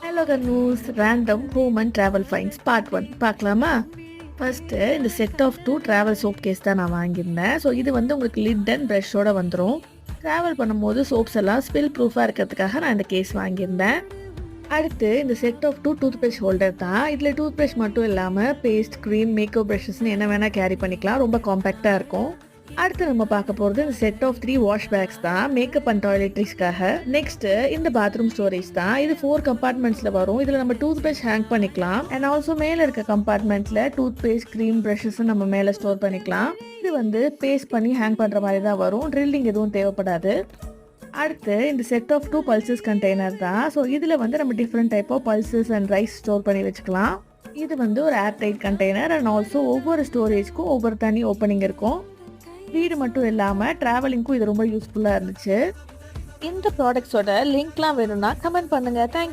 Hello கன்னூஸ் random home and travel finds part 1 பார்க்கலாமா? First இந்த set of 2 travel soap case தான் நான் வாங்கியிருந்தேன். ஸோ இது வந்து உங்களுக்கு லிட் அண்ட் ப்ரஷோட வந்துடும். ட்ராவல் பண்ணும்போது சோப்ஸ் எல்லாம் ஸ்பில் ப்ரூஃபாக இருக்கிறதுக்காக நான் இந்த கேஸ் வாங்கியிருந்தேன். அடுத்து இந்த set of 2 tooth brush holder தான். இதில் டூத் ப்ரஷ் மட்டும் இல்லாமல் பேஸ்ட், க்ரீம், மேக்கப் ப்ரஷஸ்ன்னு என்ன வேணால் கேரி பண்ணிக்கலாம். ரொம்ப காம்பேக்டாக இருக்கும். அடுத்து நம்ம பார்க்க போகிறது இந்த செட் ஆஃப் 3 வாஷ் பேக்ஸ் தான், மேக்கப் அண்ட் டாய்லெட்ரிஸ்க்காக. நெக்ஸ்ட்டு இந்த பாத்ரூம் ஸ்டோரேஜ் தான். இது 4 கம்பார்ட்மெண்ட்ஸில் வரும். இதில் நம்ம டூத் ப்ரஷ் ஹேங் பண்ணிக்கலாம். அண்ட் ஆல்சோ மேலே இருக்க கம்பார்ட்மெண்ட்டில் டூத் பேஸ்ட், க்ரீம், ப்ரஷஸ் நம்ம மேலே ஸ்டோர் பண்ணிக்கலாம். இது வந்து பேஸ்ட் பண்ணி ஹேங் பண்ணுற மாதிரி தான் வரும். ட்ரில்லிங் எதுவும் தேவைப்படாது. அடுத்து இந்த செட் ஆஃப் 2 பல்சஸ் கண்டெய்னர் தான். ஸோ இதில் வந்து நம்ம different type of pulses and rice store பண்ணி வச்சுக்கலாம். இது வந்து ஒரு air tight container and also ஒவ்வொரு ஸ்டோரேஜ்க்கும் ஒவ்வொரு தனி ஓப்பனிங் இருக்கும். வீடு மட்டும் இல்லாமல் ட்ராவலிங்க்கும் இது ரொம்ப யூஸ்ஃபுல்லாக இருந்துச்சு. இந்த ப்ராடக்ட்ஸோட லிங்க்லாம் வேணும்னா கமெண்ட் பண்ணுங்கள். தேங்க்யூ.